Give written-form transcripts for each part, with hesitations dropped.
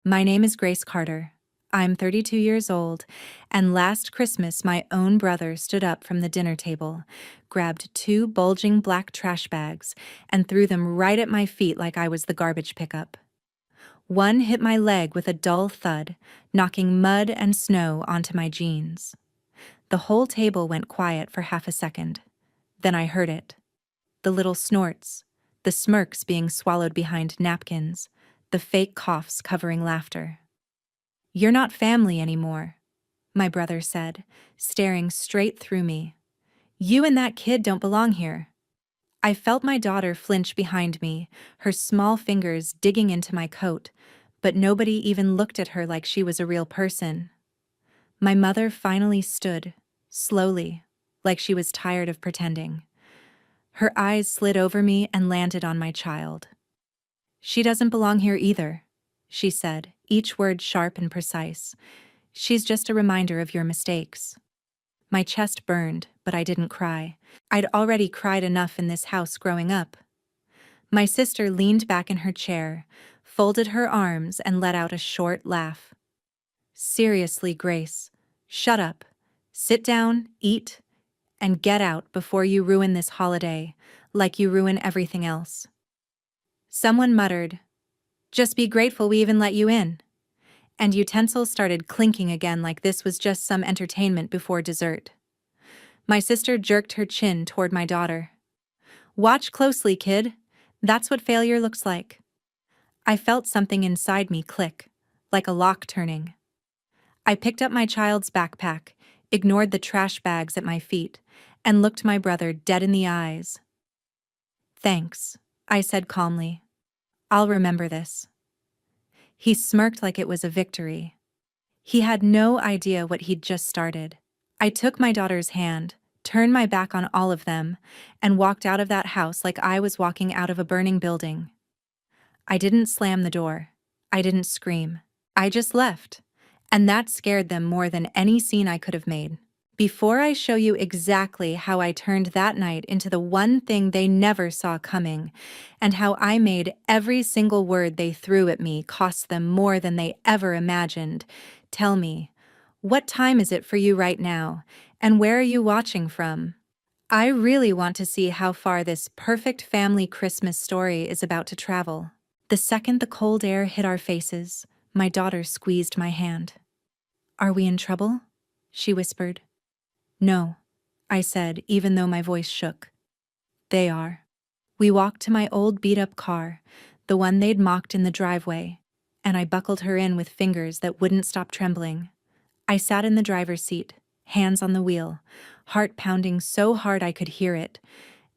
My name is Grace Carter. I'm 32 years old, and last Christmas my own brother stood up from the dinner table, grabbed two bulging black trash bags, and threw them right at my feet like I was the garbage pickup. One hit my leg with a dull thud, knocking mud and snow onto my jeans. The whole table went quiet for half a second. Then I heard it. The little snorts, the smirks being swallowed behind napkins, the fake coughs covering laughter. "You're not family anymore," my brother said, staring straight through me. "You and that kid don't belong here." I felt my daughter flinch behind me, her small fingers digging into my coat, but nobody even looked at her like she was a real person. My mother finally stood, slowly, like she was tired of pretending. Her eyes slid over me and landed on my child. "She doesn't belong here either," she said, each word sharp and precise. "She's just a reminder of your mistakes." My chest burned, but I didn't cry. I'd already cried enough in this house growing up. My sister leaned back in her chair, folded her arms, and let out a short laugh. "Seriously, Grace, shut up. Sit down, eat, and get out before you ruin this holiday, like you ruin everything else." Someone muttered, "Just be grateful we even let you in." And utensils started clinking again like this was just some entertainment before dessert. My sister jerked her chin toward my daughter. "Watch closely, kid. That's what failure looks like." I felt something inside me click, like a lock turning. I picked up my child's backpack, ignored the trash bags at my feet, and looked my brother dead in the eyes. "Thanks," I said calmly. "I'll remember this." He smirked like it was a victory. He had no idea what he'd just started. I took my daughter's hand, turned my back on all of them, and walked out of that house like I was walking out of a burning building. I didn't slam the door. I didn't scream. I just left. And that scared them more than any scene I could have made. Before I show you exactly how I turned that night into the one thing they never saw coming, and how I made every single word they threw at me cost them more than they ever imagined, tell me, what time is it for you right now, and where are you watching from? I really want to see how far this perfect family Christmas story is about to travel. The second the cold air hit our faces, my daughter squeezed my hand. "Are we in trouble?" she whispered. "No," I said, even though my voice shook. "They are." We walked to my old beat-up car, the one they'd mocked in the driveway, and I buckled her in with fingers that wouldn't stop trembling. I sat in the driver's seat, hands on the wheel, heart pounding so hard I could hear it,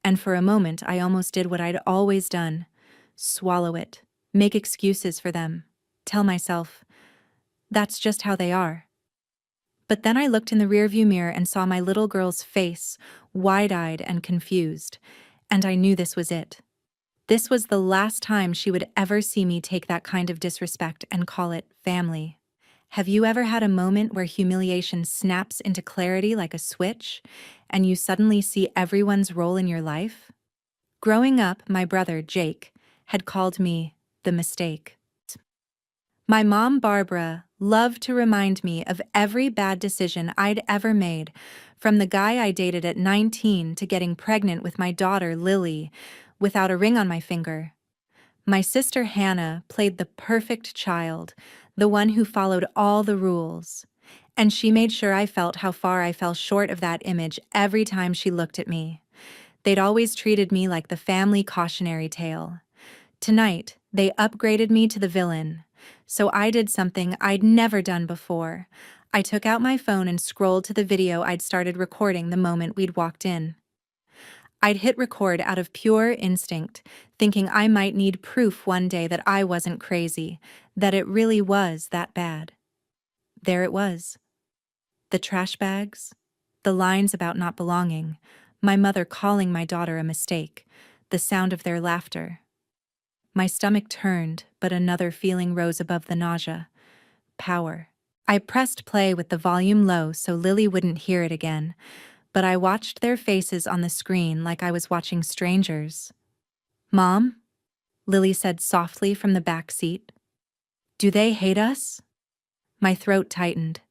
and for a moment I almost did what I'd always done: swallow it, make excuses for them, tell myself, that's just how they are. But then I looked in the rearview mirror and saw my little girl's face, wide-eyed and confused, and I knew this was it. This was the last time she would ever see me take that kind of disrespect and call it family. Have you ever had a moment where humiliation snaps into clarity like a switch, and you suddenly see everyone's role in your life? Growing up, my brother, Jake, had called me the mistake. My mom, Barbara, loved to remind me of every bad decision I'd ever made, from the guy I dated at 19 to getting pregnant with my daughter, Lily, without a ring on my finger. My sister, Hannah, played the perfect child, the one who followed all the rules. And she made sure I felt how far I fell short of that image every time she looked at me. They'd always treated me like the family cautionary tale. Tonight, they upgraded me to the villain. So I did something I'd never done before. I took out my phone and scrolled to the video I'd started recording the moment we'd walked in. I'd hit record out of pure instinct, thinking I might need proof one day that I wasn't crazy, that it really was that bad. There it was. The trash bags, the lines about not belonging, my mother calling my daughter a mistake, the sound of their laughter. My stomach turned, but another feeling rose above the nausea: power. I pressed play with the volume low so Lily wouldn't hear it again, but I watched their faces on the screen like I was watching strangers. "Mom?" Lily said softly from the back seat. Do they hate us? My throat tightened.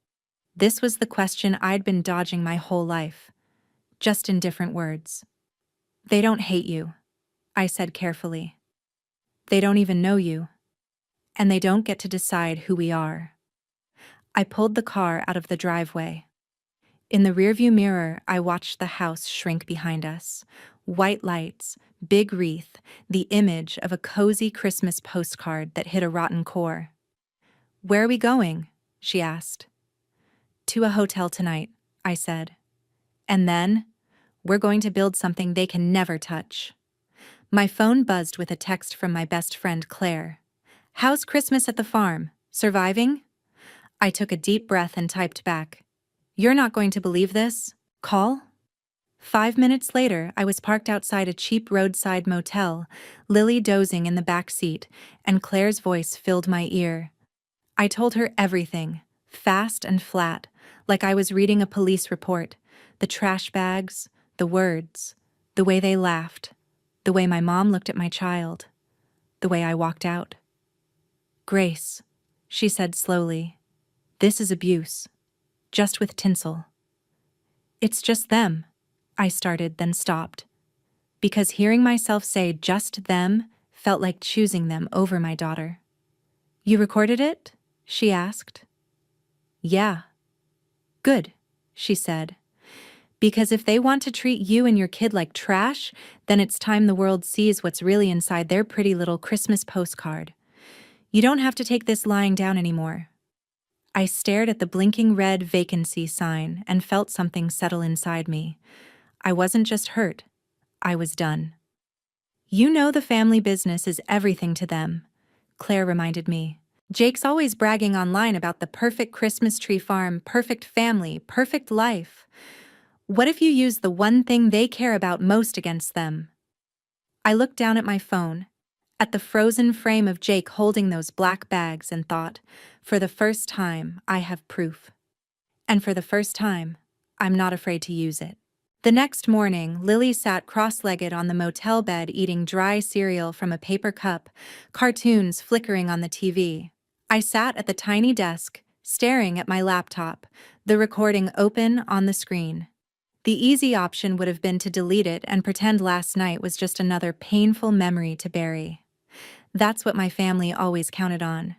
This was the question I'd been dodging my whole life, just in different words. They don't hate you, I said carefully. They don't even know you. And they don't get to decide who we are. I pulled the car out of the driveway. In the rearview mirror, I watched the house shrink behind us. White lights, big wreath, the image of a cozy Christmas postcard that hit a rotten core. "Where are we going?" she asked. "To a hotel tonight," I said. "And then, we're going to build something they can never touch." My phone buzzed with a text from my best friend Claire. "How's Christmas at the farm? Surviving?" I took a deep breath and typed back, "You're not going to believe this. Call?" 5 minutes later, I was parked outside a cheap roadside motel, Lily dozing in the back seat, and Claire's voice filled my ear. I told her everything, fast and flat, like I was reading a police report. The trash bags, the words, the way they laughed, the way my mom looked at my child, the way I walked out. "Grace," she said slowly, "this is abuse, just with tinsel." "It's just them," I started, then stopped, because hearing myself say just them felt like choosing them over my daughter. "You recorded it?" she asked. "Yeah." "Good," she said. "Because if they want to treat you and your kid like trash, then it's time the world sees what's really inside their pretty little Christmas postcard. You don't have to take this lying down anymore." I stared at the blinking red vacancy sign and felt something settle inside me. I wasn't just hurt, I was done. "You know the family business is everything to them," Claire reminded me. "Jake's always bragging online about the perfect Christmas tree farm, perfect family, perfect life. What if you use the one thing they care about most against them?" I looked down at my phone, at the frozen frame of Jake holding those black bags, and thought, for the first time, I have proof. And for the first time, I'm not afraid to use it. The next morning, Lily sat cross-legged on the motel bed eating dry cereal from a paper cup, cartoons flickering on the TV. I sat at the tiny desk, staring at my laptop, the recording open on the screen. The easy option would have been to delete it and pretend last night was just another painful memory to bury. That's what my family always counted on.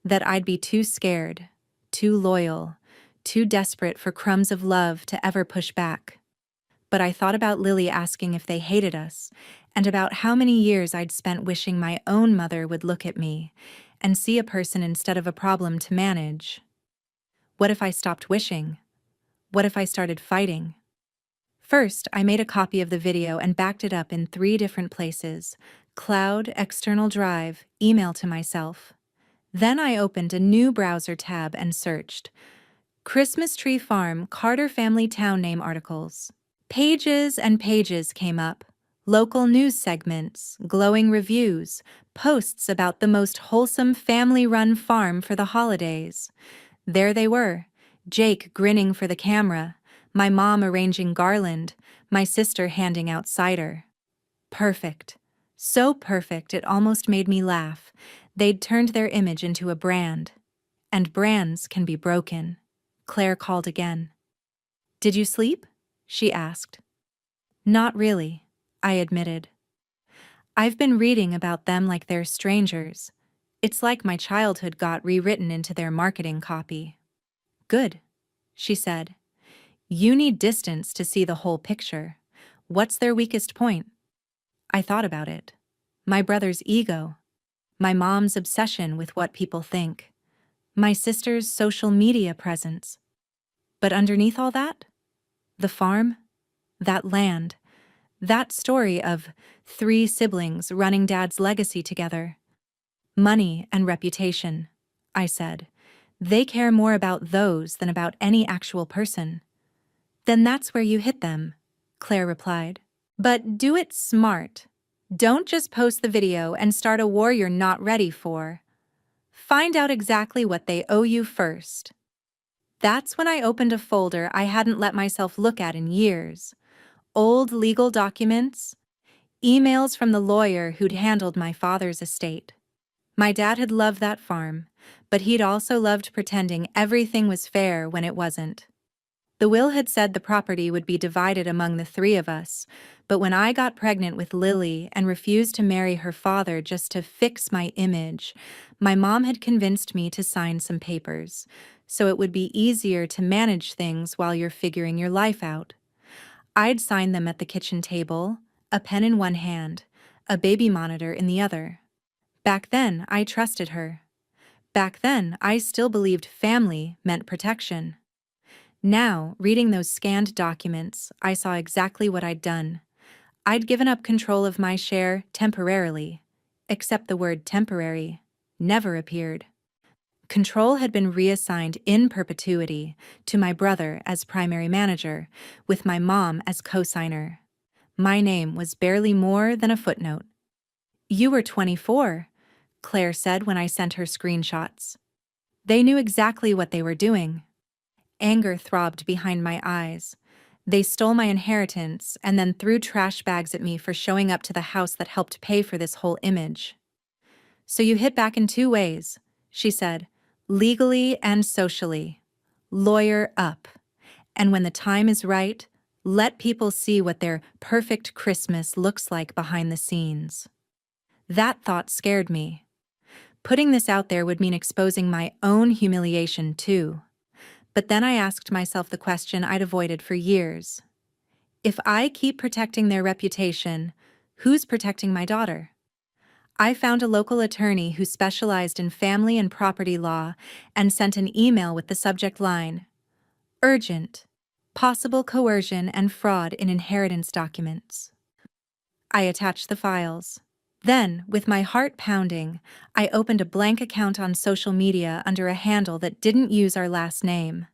That I'd be too scared, too loyal, too desperate for crumbs of love to ever push back. But I thought about Lily asking if they hated us, and about how many years I'd spent wishing my own mother would look at me and see a person instead of a problem to manage. What if I stopped wishing? What if I started fighting? First, I made a copy of the video and backed it up in 3 different places: cloud, external drive, email to myself. Then I opened a new browser tab and searched Christmas Tree Farm, Carter Family Town Name articles. Pages and pages came up. Local news segments, glowing reviews, posts about the most wholesome family-run farm for the holidays. There they were, Jake grinning for the camera, my mom arranging garland, my sister handing out cider. Perfect. So perfect it almost made me laugh. They'd turned their image into a brand. And brands can be broken. Claire called again. "Did you sleep?" she asked. "Not really," I admitted. "I've been reading about them like they're strangers. It's like my childhood got rewritten into their marketing copy." "Good," she said. "You need distance to see the whole picture. What's their weakest point?" I thought about it. My brother's ego. My mom's obsession with what people think. My sister's social media presence. But underneath all that, the farm, that land, that story of 3 siblings running Dad's legacy together. Money and reputation, I said. They care more about those than about any actual person. "Then that's where you hit them," Claire replied. "But do it smart. Don't just post the video and start a war you're not ready for. Find out exactly what they owe you first." That's when I opened a folder I hadn't let myself look at in years. Old legal documents, emails from the lawyer who'd handled my father's estate. My dad had loved that farm, but he'd also loved pretending everything was fair when it wasn't. The will had said the property would be divided among the three of us, but when I got pregnant with Lily and refused to marry her father just to fix my image, my mom had convinced me to sign some papers, so it would be easier to manage things while you're figuring your life out. I'd sign them at the kitchen table, a pen in one hand, a baby monitor in the other. Back then, I trusted her. Back then, I still believed family meant protection. Now, reading those scanned documents, I saw exactly what I'd done. I'd given up control of my share temporarily, except the word temporary never appeared. Control had been reassigned in perpetuity to my brother as primary manager, with my mom as co-signer. My name was barely more than a footnote. "You were 24, Claire said when I sent her screenshots. They knew exactly what they were doing. Anger throbbed behind my eyes. They stole my inheritance and then threw trash bags at me for showing up to the house that helped pay for this whole image. "So you hit back in two ways," she said, "legally and socially. Lawyer up. And when the time is right, let people see what their perfect Christmas looks like behind the scenes." That thought scared me. Putting this out there would mean exposing my own humiliation too. But then I asked myself the question I'd avoided for years. If I keep protecting their reputation, who's protecting my daughter? I found a local attorney who specialized in family and property law and sent an email with the subject line, "Urgent. Possible coercion and fraud in inheritance documents." I attached the files. Then, with my heart pounding, I opened a blank account on social media under a handle that didn't use our last name.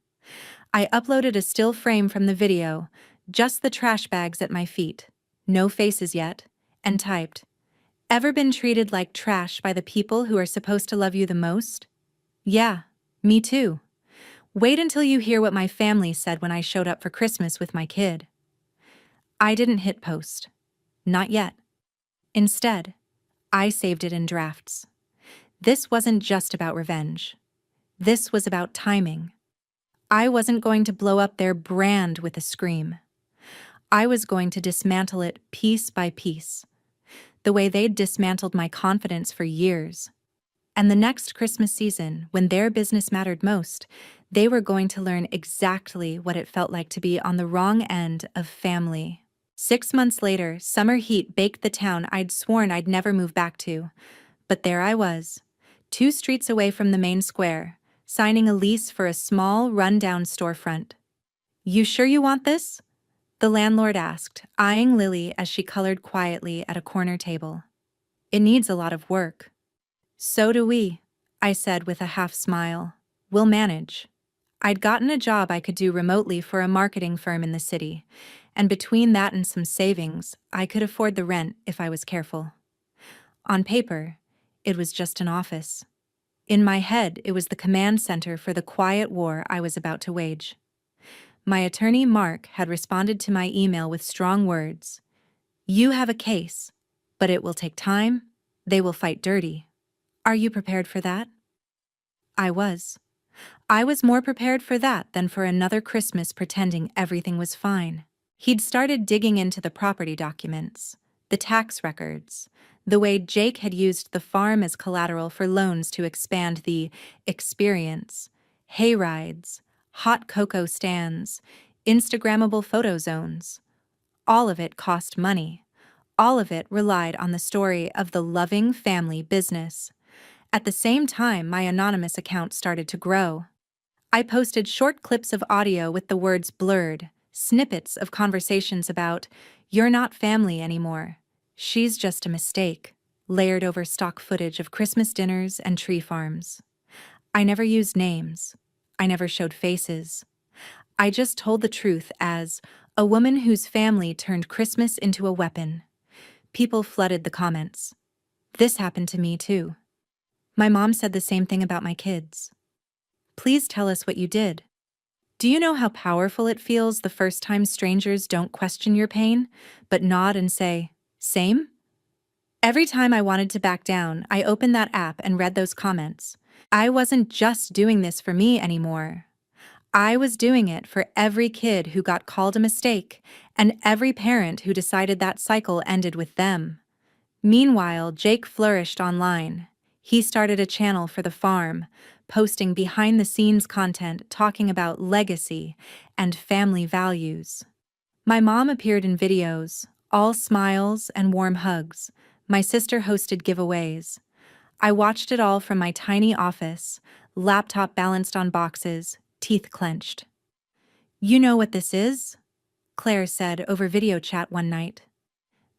I uploaded a still frame from the video, just the trash bags at my feet, no faces yet, and typed, "Ever been treated like trash by the people who are supposed to love you the most? Yeah, me too. Wait until you hear what my family said when I showed up for Christmas with my kid." I didn't hit post. Not yet. Instead, I saved it in drafts. This wasn't just about revenge. This was about timing. I wasn't going to blow up their brand with a scream. I was going to dismantle it piece by piece, the way they'd dismantled my confidence for years. And the next Christmas season, when their business mattered most, they were going to learn exactly what it felt like to be on the wrong end of family. 6 months later, summer heat baked the town I'd sworn I'd never move back to. But there I was, 2 streets away from the main square, signing a lease for a small, run-down storefront. "You sure you want this?" the landlord asked, eyeing Lily as she colored quietly at a corner table. "It needs a lot of work." "So do we," I said with a half smile. "We'll manage." I'd gotten a job I could do remotely for a marketing firm in the city, and between that and some savings, I could afford the rent if I was careful. On paper, it was just an office. In my head, it was the command center for the quiet war I was about to wage. My attorney, Mark, had responded to my email with strong words. "You have a case, but it will take time. They will fight dirty. Are you prepared for that?" I was. I was more prepared for that than for another Christmas pretending everything was fine. He'd started digging into the property documents, the tax records, the way Jake had used the farm as collateral for loans to expand the experience, hay rides, hot cocoa stands, Instagrammable photo zones. All of it cost money. All of it relied on the story of the loving family business. At the same time, my anonymous account started to grow. I posted short clips of audio with the words blurred, snippets of conversations about, "You're not family anymore. She's just a mistake," layered over stock footage of Christmas dinners and tree farms. I never used names. I never showed faces. I just told the truth as a woman whose family turned Christmas into a weapon. People flooded the comments. This happened to me too. My mom said the same thing about my kids. "Please tell us what you did. Do you know how powerful it feels the first time strangers don't question your pain, but nod and say, 'Same?'" Every time I wanted to back down, I opened that app and read those comments. I wasn't just doing this for me anymore. I was doing it for every kid who got called a mistake and every parent who decided that cycle ended with them. Meanwhile, Jake flourished online. He started a channel for the farm, posting behind-the-scenes content talking about legacy and family values. My mom appeared in videos, all smiles and warm hugs. My sister hosted giveaways. I watched it all from my tiny office, laptop balanced on boxes, teeth clenched. "You know what this is?" Claire said over video chat one night.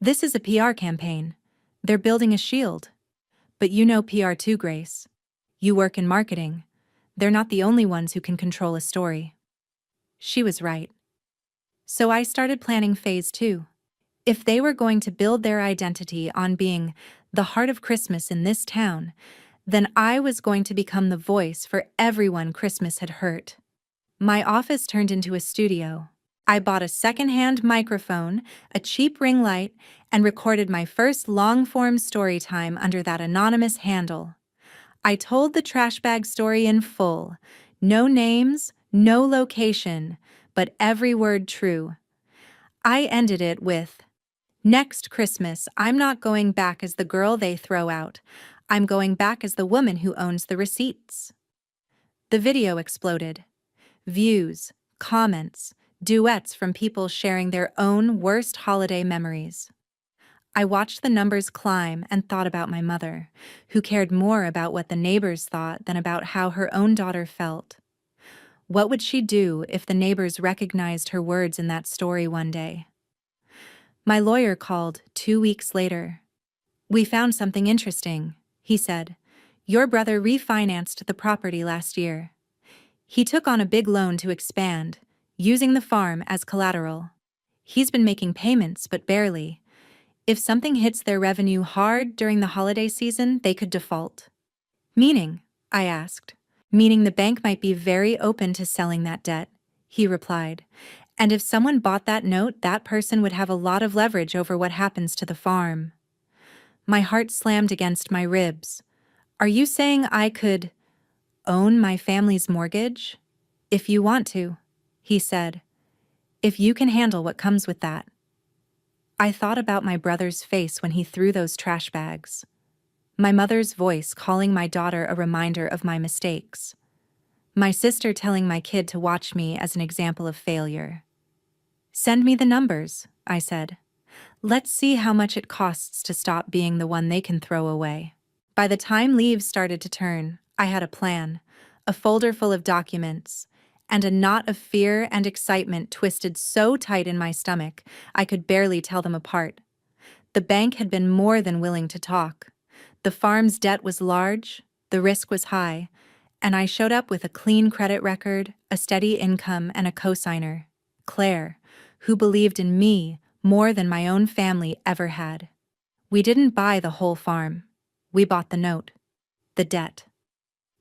"This is a PR campaign. They're building a shield. But you know PR too, Grace. You work in marketing. They're not the only ones who can control a story." She was right. So I started planning phase 2. If they were going to build their identity on being the heart of Christmas in this town, then I was going to become the voice for everyone Christmas had hurt. My office turned into a studio. I bought a second-hand microphone, a cheap ring light, and recorded my first long-form story time under that anonymous handle. I told the trash bag story in full. No names, no location, but every word true. I ended it with, "Next Christmas, I'm not going back as the girl they throw out. I'm going back as the woman who owns the receipts." The video exploded. Views, comments, duets from people sharing their own worst holiday memories. I watched the numbers climb and thought about my mother, who cared more about what the neighbors thought than about how her own daughter felt. What would she do if the neighbors recognized her words in that story one day? My lawyer called 2 weeks later. "We found something interesting," he said. "Your brother refinanced the property last year. He took on a big loan to expand, using the farm as collateral. He's been making payments, but barely. If something hits their revenue hard during the holiday season, they could default." "Meaning?" I asked. "Meaning the bank might be very open to selling that debt," he replied. "And if someone bought that note, that person would have a lot of leverage over what happens to the farm." My heart slammed against my ribs. "Are you saying I could own my family's mortgage?" "If you want to," he said. "If you can handle what comes with that." I thought about my brother's face when he threw those trash bags. My mother's voice calling my daughter a reminder of my mistakes. My sister telling my kid to watch me as an example of failure. "Send me the numbers," I said. "Let's see how much it costs to stop being the one they can throw away." By the time leaves started to turn, I had a plan, a folder full of documents, and a knot of fear and excitement twisted so tight in my stomach I could barely tell them apart. The bank had been more than willing to talk. The farm's debt was large, the risk was high, and I showed up with a clean credit record, a steady income, and a cosigner, Claire, who believed in me more than my own family ever had. We didn't buy the whole farm. We bought the note, the debt.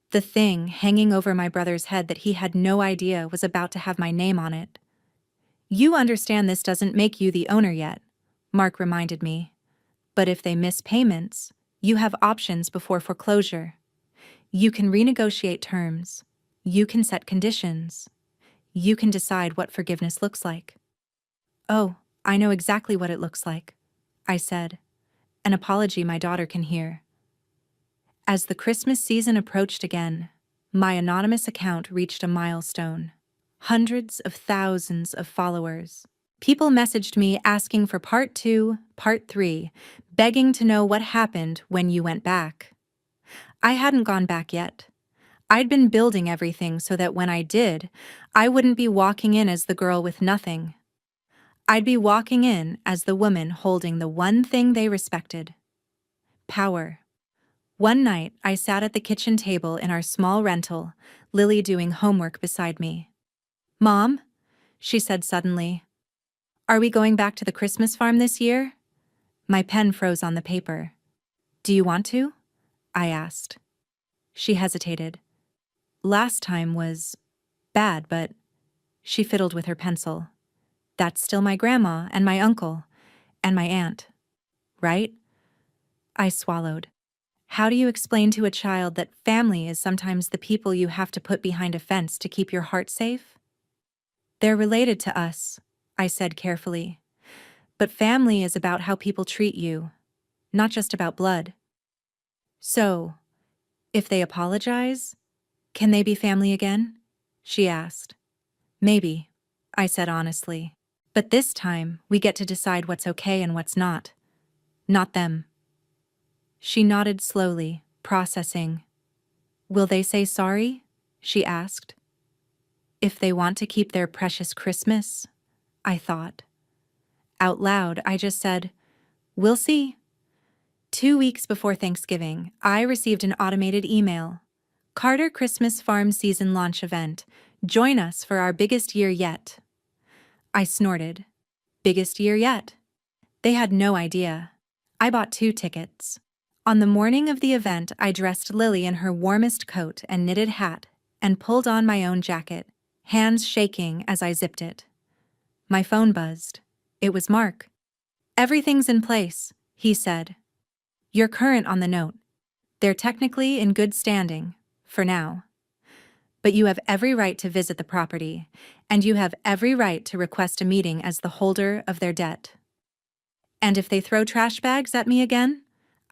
The thing hanging over my brother's head that he had no idea was about to have my name on it. "You understand this doesn't make you the owner yet," Mark reminded me. "But if they miss payments, you have options before foreclosure. You can renegotiate terms. You can set conditions. You can decide what forgiveness looks like." "Oh, I know exactly what it looks like," I said. An apology my daughter can hear. As the Christmas season approached again, my anonymous account reached a milestone. Hundreds of thousands of followers. People messaged me asking for part 2, part 3, begging to know what happened when you went back. I hadn't gone back yet. I'd been building everything so that when I did, I wouldn't be walking in as the girl with nothing. I'd be walking in as the woman holding the one thing they respected: power. One night, I sat at the kitchen table in our small rental, Lily doing homework beside me. "Mom," she said suddenly, "are we going back to the Christmas farm this year?" My pen froze on the paper. "Do you want to?" I asked. She hesitated. "Last time was bad, but..." She fiddled with her pencil. "That's still my grandma and my uncle and my aunt, right?" I swallowed. How do you explain to a child that family is sometimes the people you have to put behind a fence to keep your heart safe? They're related to us, I said carefully. But family is about how people treat you, not just about blood. So, if they apologize, can they be family again? She asked. Maybe, I said honestly. But this time, we get to decide what's okay and what's not. Not them. She nodded slowly, processing. Will they say sorry? She asked. If they want to keep their precious Christmas, I thought. Out loud, I just said, we'll see. 2 weeks before Thanksgiving, I received an automated email. Carter Christmas Farm Season Launch Event. Join us for our biggest year yet. I snorted. Biggest year yet. They had no idea. I bought 2 tickets. On the morning of the event, I dressed Lily in her warmest coat and knitted hat and pulled on my own jacket, hands shaking as I zipped it. My phone buzzed. It was Mark. Everything's in place, he said. You're current on the note. They're technically in good standing, for now. But you have every right to visit the property, and you have every right to request a meeting as the holder of their debt. And if they throw trash bags at me again?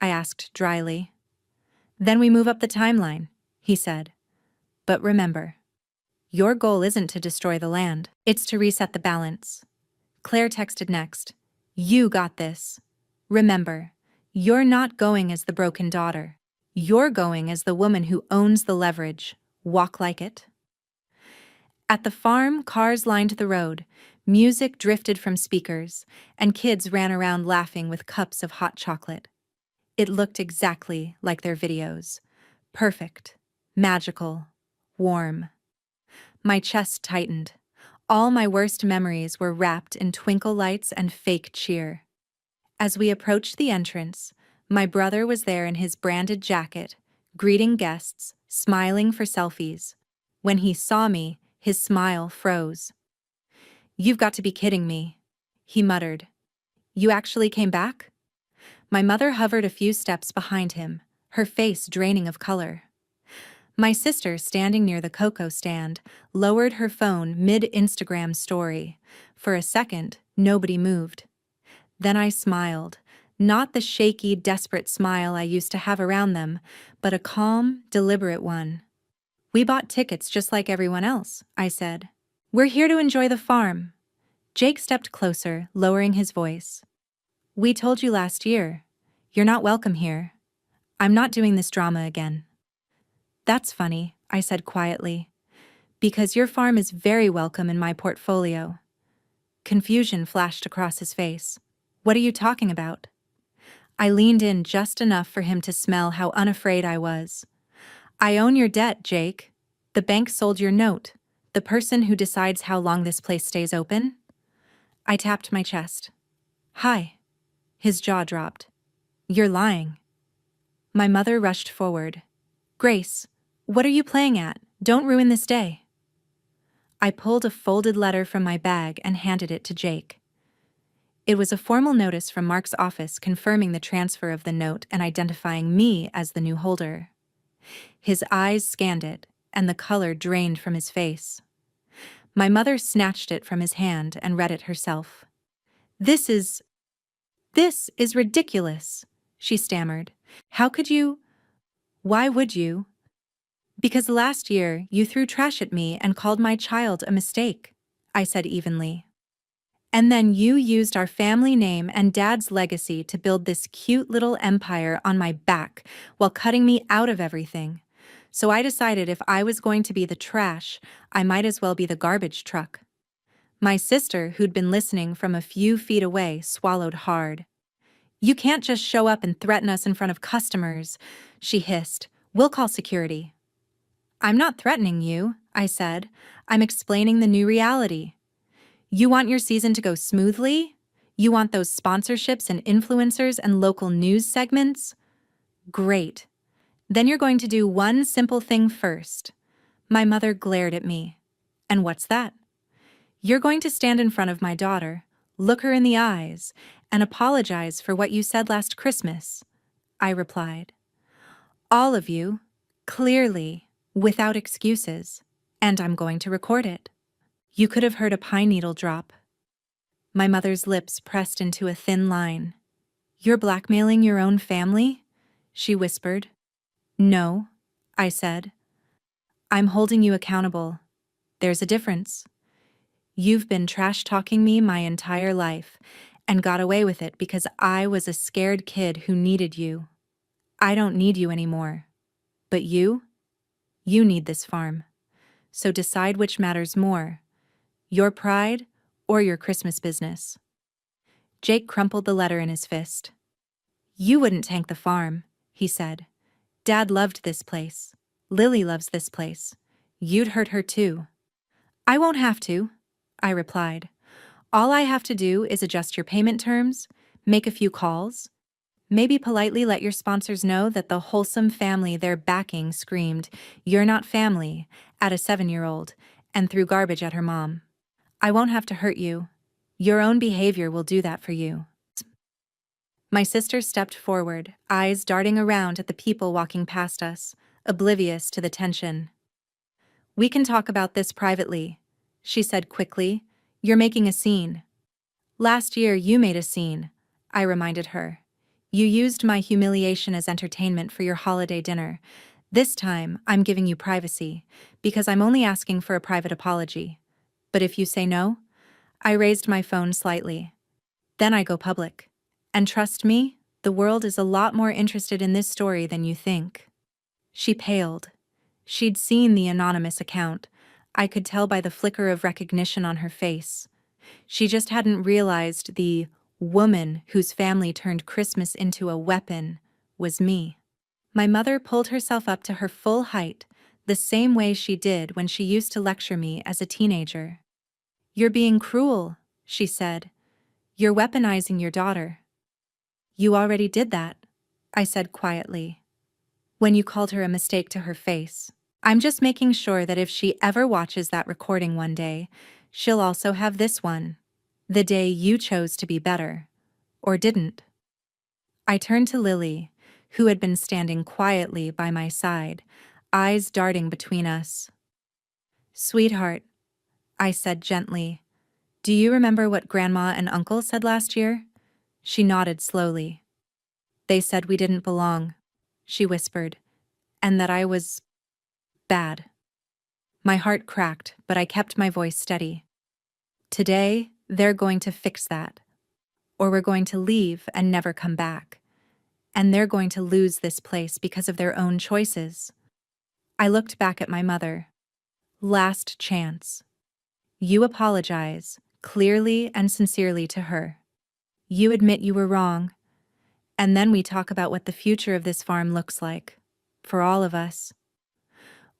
I asked dryly. Then we move up the timeline, he said. But remember, your goal isn't to destroy the land, it's to reset the balance. Claire texted next. You got this. Remember, you're not going as the broken daughter. You're going as the woman who owns the leverage. Walk like it. At the farm, cars lined the road, music drifted from speakers, and kids ran around laughing with cups of hot chocolate. It looked exactly like their videos. Perfect, magical, warm. My chest tightened. All my worst memories were wrapped in twinkle lights and fake cheer. As we approached the entrance, my brother was there in his branded jacket, greeting guests, smiling for selfies. When he saw me, his smile froze. You've got to be kidding me, he muttered. You actually came back? My mother hovered a few steps behind him, her face draining of color. My sister, standing near the cocoa stand, lowered her phone mid-Instagram story. For a second, nobody moved. Then I smiled, not the shaky, desperate smile I used to have around them, but a calm, deliberate one. We bought tickets just like everyone else, I said. We're here to enjoy the farm. Jake stepped closer, lowering his voice. We told you last year. You're not welcome here. I'm not doing this drama again. That's funny, I said quietly, because your farm is very welcome in my portfolio. Confusion flashed across his face. What are you talking about? I leaned in just enough for him to smell how unafraid I was. I own your debt, Jake. The bank sold your note. The person who decides how long this place stays open? I tapped my chest. Hi. His jaw dropped. You're lying. My mother rushed forward. Grace, what are you playing at? Don't ruin this day. I pulled a folded letter from my bag and handed it to Jake. It was a formal notice from Mark's office confirming the transfer of the note and identifying me as the new holder. His eyes scanned it, and the color drained from his face. My mother snatched it from his hand and read it herself. This is ridiculous, she stammered. How could you? Why would you? Because last year you threw trash at me and called my child a mistake, I said evenly. And then you used our family name and Dad's legacy to build this cute little empire on my back while cutting me out of everything. So I decided if I was going to be the trash, I might as well be the garbage truck. My sister, who'd been listening from a few feet away, swallowed hard. You can't just show up and threaten us in front of customers, she hissed. We'll call security. I'm not threatening you, I said. I'm explaining the new reality. You want your season to go smoothly? You want those sponsorships and influencers and local news segments? Great. Then you're going to do one simple thing first. My mother glared at me. And what's that? You're going to stand in front of my daughter, look her in the eyes, and apologize for what you said last Christmas. I replied. All of you, clearly, without excuses, and I'm going to record it. You could have heard a pine needle drop. My mother's lips pressed into a thin line. You're blackmailing your own family? She whispered. No, I said. I'm holding you accountable. There's a difference. You've been trash-talking me my entire life and got away with it because I was a scared kid who needed you. I don't need you anymore. But you need this farm. So decide which matters more, your pride or your Christmas business. Jake crumpled the letter in his fist. You wouldn't tank the farm, he said. Dad loved this place. Lily loves this place. You'd hurt her too. I won't have to, I replied. All I have to do is adjust your payment terms, make a few calls, maybe politely let your sponsors know that the wholesome family they're backing screamed, "You're not family," at a 7-year-old, and threw garbage at her mom. I won't have to hurt you. Your own behavior will do that for you. My sister stepped forward, eyes darting around at the people walking past us, oblivious to the tension. We can talk about this privately, she said quickly. You're making a scene. Last year you made a scene, I reminded her. You used my humiliation as entertainment for your holiday dinner. This time, I'm giving you privacy, because I'm only asking for a private apology. But if you say no, I raised my phone slightly. Then I go public. And trust me, the world is a lot more interested in this story than you think. She paled. She'd seen the anonymous account. I could tell by the flicker of recognition on her face. She just hadn't realized the woman whose family turned Christmas into a weapon was me. My mother pulled herself up to her full height, the same way she did when she used to lecture me as a teenager. You're being cruel, she said. You're weaponizing your daughter. You already did that, I said quietly, when you called her a mistake to her face. I'm just making sure that if she ever watches that recording one day, she'll also have this one. The day you chose to be better. Or didn't. I turned to Lily, who had been standing quietly by my side, eyes darting between us. Sweetheart, I said gently, do you remember what Grandma and Uncle said last year? She nodded slowly. They said we didn't belong, she whispered, and that I was bad. My heart cracked, but I kept my voice steady. Today, they're going to fix that. Or we're going to leave and never come back. And they're going to lose this place because of their own choices. I looked back at my mother. Last chance. You apologize, clearly and sincerely to her. You admit you were wrong. And then we talk about what the future of this farm looks like. For all of us.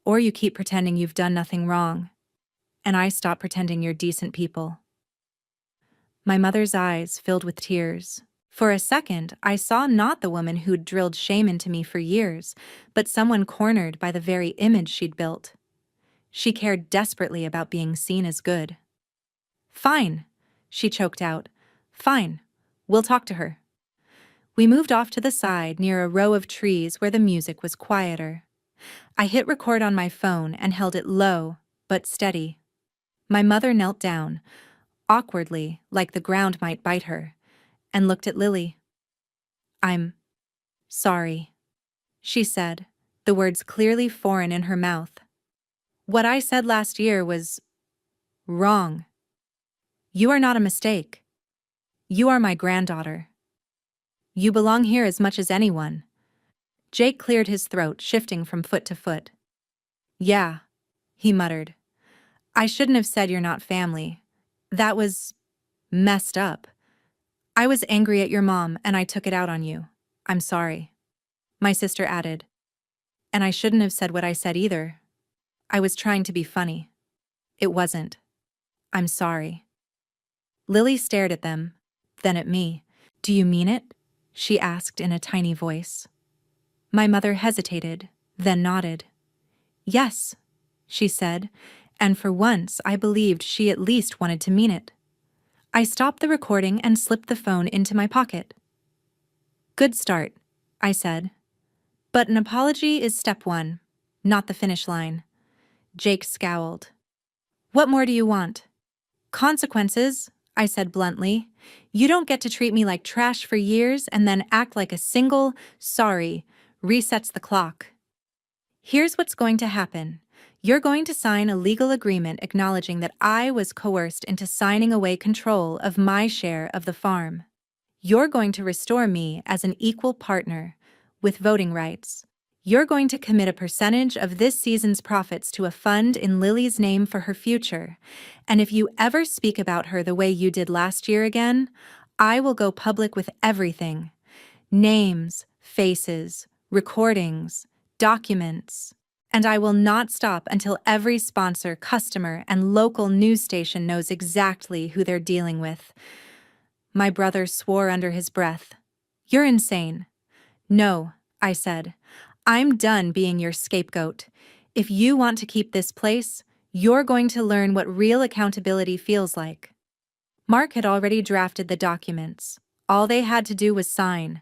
Or you keep pretending you've done nothing wrong. And I stop pretending you're decent people. My mother's eyes filled with tears. For a second, I saw not the woman who'd drilled shame into me for years, but someone cornered by the very image she'd built. She cared desperately about being seen as good. Fine, she choked out. Fine, we'll talk to her. We moved off to the side near a row of trees where the music was quieter. I hit record on my phone and held it low, but steady. My mother knelt down, awkwardly, like the ground might bite her, and looked at Lily. I'm sorry, she said, the words clearly foreign in her mouth. What I said last year was wrong. You are not a mistake. You are my granddaughter. You belong here as much as anyone. Jake cleared his throat, shifting from foot to foot. Yeah, he muttered. I shouldn't have said you're not family. That was messed up. I was angry at your mom and I took it out on you. I'm sorry. My sister added. And I shouldn't have said what I said either. I was trying to be funny. It wasn't. I'm sorry. Lily stared at them, then at me. Do you mean it? She asked in a tiny voice. My mother hesitated, then nodded. Yes, she said, and for once I believed she at least wanted to mean it. I stopped the recording and slipped the phone into my pocket. Good start, I said. But an apology is step one, not the finish line. Jake scowled. What more do you want? Consequences, I said bluntly. You don't get to treat me like trash for years and then act like a single, sorry, resets the clock. Here's what's going to happen. You're going to sign a legal agreement acknowledging that I was coerced into signing away control of my share of the farm. You're going to restore me as an equal partner, with voting rights. You're going to commit a percentage of this season's profits to a fund in Lily's name for her future. And if you ever speak about her the way you did last year again, I will go public with everything. Names, faces, recordings, documents. And I will not stop until every sponsor, customer, and local news station knows exactly who they're dealing with. My brother swore under his breath. You're insane. No, I said. I'm done being your scapegoat. If you want to keep this place, you're going to learn what real accountability feels like. Mark had already drafted the documents. All they had to do was sign.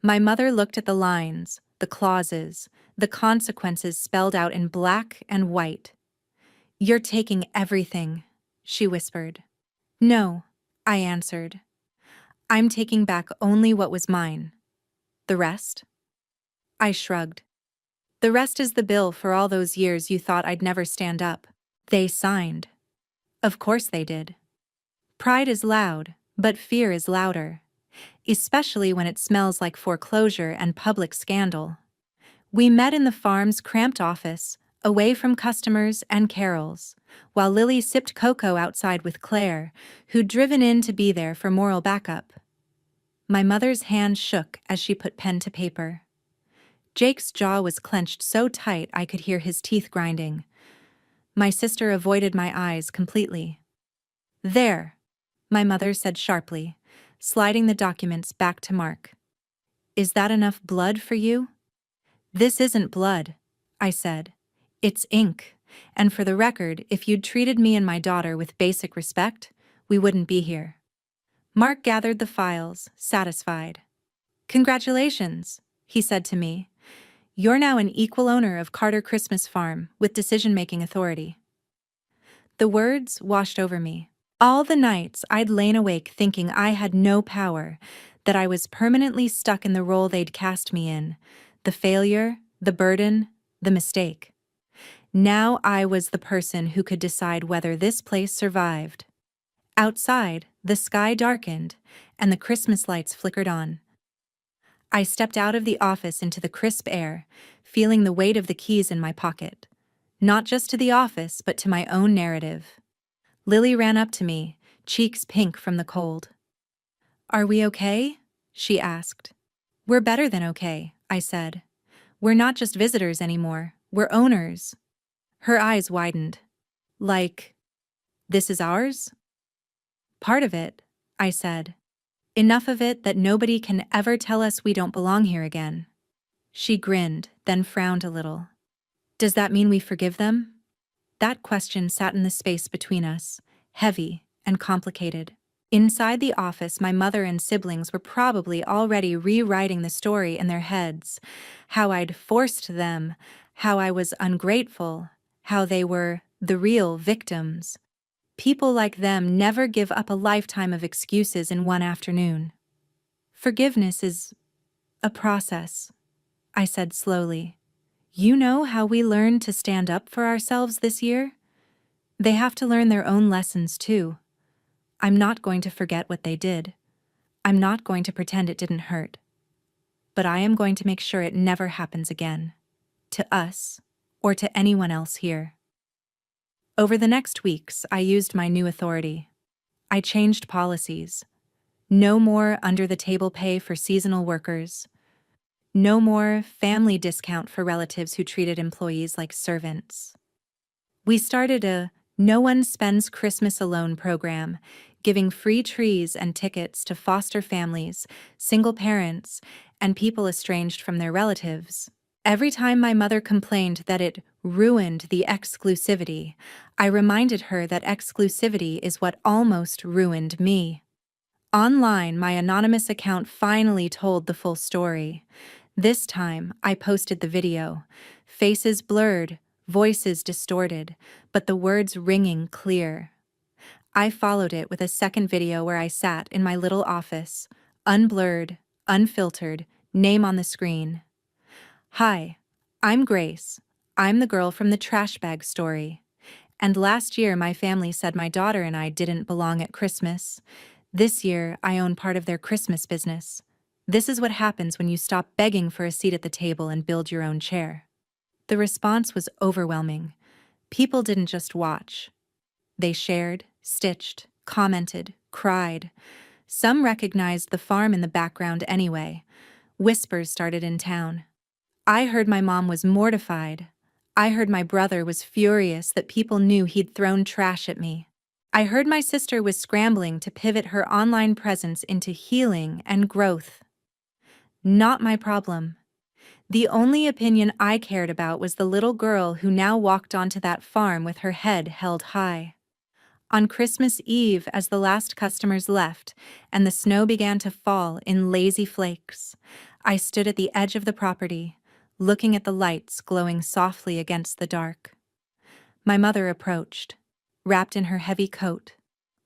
My mother looked at the lines, the clauses, the consequences spelled out in black and white. You're taking everything, she whispered. No, I answered. I'm taking back only what was mine. The rest? I shrugged. The rest is the bill for all those years you thought I'd never stand up. They signed. Of course they did. Pride is loud, but fear is louder, especially when it smells like foreclosure and public scandal. We met in the farm's cramped office, away from customers and carols, while Lily sipped cocoa outside with Claire, who'd driven in to be there for moral backup. My mother's hand shook as she put pen to paper. Jake's jaw was clenched so tight I could hear his teeth grinding. My sister avoided my eyes completely. There, my mother said sharply, sliding the documents back to Mark. Is that enough blood for you? This isn't blood, I said. It's ink, and for the record, if you'd treated me and my daughter with basic respect, we wouldn't be here. Mark gathered the files, satisfied. Congratulations, he said to me. You're now an equal owner of Carter Christmas Farm with decision-making authority. The words washed over me. All the nights I'd lain awake thinking I had no power, that I was permanently stuck in the role they'd cast me in, the failure, the burden, the mistake. Now I was the person who could decide whether this place survived. Outside, the sky darkened, and the Christmas lights flickered on. I stepped out of the office into the crisp air, feeling the weight of the keys in my pocket. Not just to the office, but to my own narrative. Lily ran up to me, cheeks pink from the cold. Are we okay? She asked. We're better than okay, I said. We're not just visitors anymore, we're owners. Her eyes widened. Like, this is ours? Part of it, I said. Enough of it that nobody can ever tell us we don't belong here again. She grinned, then frowned a little. Does that mean we forgive them? That question sat in the space between us, heavy and complicated. Inside the office, my mother and siblings were probably already rewriting the story in their heads. How I'd forced them, how I was ungrateful, how they were the real victims. People like them never give up a lifetime of excuses in one afternoon. Forgiveness is a process, I said slowly. You know how we learned to stand up for ourselves this year? They have to learn their own lessons too. I'm not going to forget what they did. I'm not going to pretend it didn't hurt. But I am going to make sure it never happens again. To us, or to anyone else here. Over the next weeks, I used my new authority. I changed policies. No more under-the-table pay for seasonal workers. No more family discount for relatives who treated employees like servants. We started a No One Spends Christmas Alone program, giving free trees and tickets to foster families, single parents, and people estranged from their relatives. Every time my mother complained that it ruined the exclusivity, I reminded her that exclusivity is what almost ruined me. Online, my anonymous account finally told the full story. This time, I posted the video. Faces blurred, voices distorted, but the words ringing clear. I followed it with a second video where I sat in my little office, unblurred, unfiltered, name on the screen. Hi, I'm Grace. I'm the girl from the trash bag story. And last year my family said my daughter and I didn't belong at Christmas. This year I own part of their Christmas business. This is what happens when you stop begging for a seat at the table and build your own chair. The response was overwhelming. People didn't just watch. They shared, stitched, commented, cried. Some recognized the farm in the background anyway. Whispers started in town. I heard my mom was mortified. I heard my brother was furious that people knew he'd thrown trash at me. I heard my sister was scrambling to pivot her online presence into healing and growth. Not my problem. The only opinion I cared about was the little girl who now walked onto that farm with her head held high. On Christmas Eve, as the last customers left and the snow began to fall in lazy flakes, I stood at the edge of the property, looking at the lights glowing softly against the dark. My mother approached, wrapped in her heavy coat,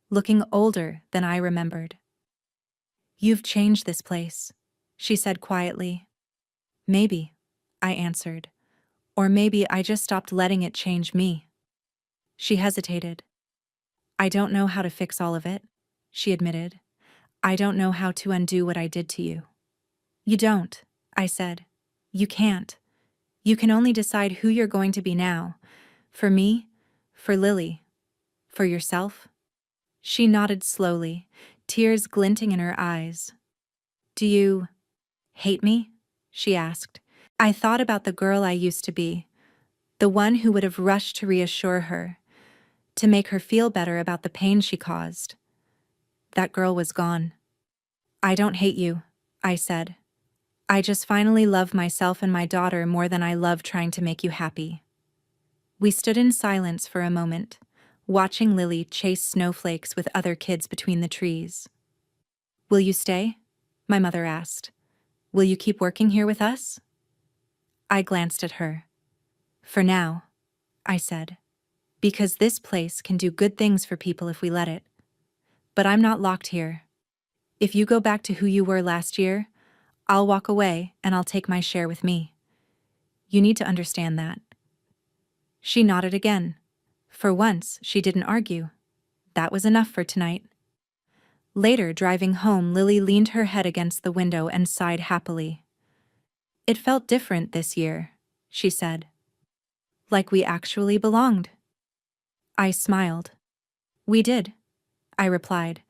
looking older than I remembered. "You've changed this place," she said quietly. "Maybe," I answered. "Or maybe I just stopped letting it change me." She hesitated. "I don't know how to fix all of it," she admitted. "I don't know how to undo what I did to you." "You don't," I said. "You can't. You can only decide who you're going to be now. For me, for Lily, for yourself." She nodded slowly, tears glinting in her eyes. "Do you hate me?" she asked. I thought about the girl I used to be, the one who would have rushed to reassure her, to make her feel better about the pain she caused. That girl was gone. "I don't hate you," I said. "I just finally love myself and my daughter more than I love trying to make you happy." We stood in silence for a moment, watching Lily chase snowflakes with other kids between the trees. "Will you stay?" my mother asked. "Will you keep working here with us?" I glanced at her. "For now," I said, "because this place can do good things for people if we let it. But I'm not locked here. If you go back to who you were last year, I'll walk away and I'll take my share with me. You need to understand that." She nodded again. For once, she didn't argue. That was enough for tonight. Later, driving home, Lily leaned her head against the window and sighed happily. "It felt different this year," she said. "Like we actually belonged." I smiled. "We did," I replied,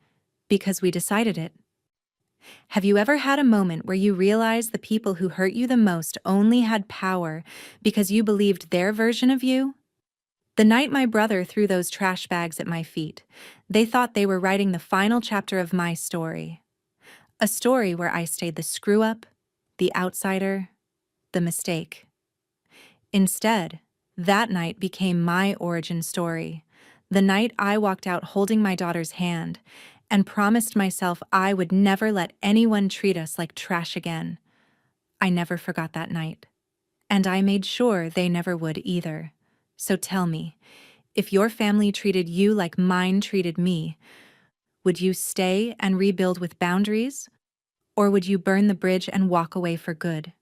"because we decided it." Have you ever had a moment where you realized the people who hurt you the most only had power because you believed their version of you? The night my brother threw those trash bags at my feet, they thought they were writing the final chapter of my story. A story where I stayed the screw-up, the outsider, the mistake. Instead, that night became my origin story, the night I walked out holding my daughter's hand and promised myself I would never let anyone treat us like trash again. I never forgot that night, and I made sure they never would either. So tell me, if your family treated you like mine treated me, would you stay and rebuild with boundaries, or would you burn the bridge and walk away for good?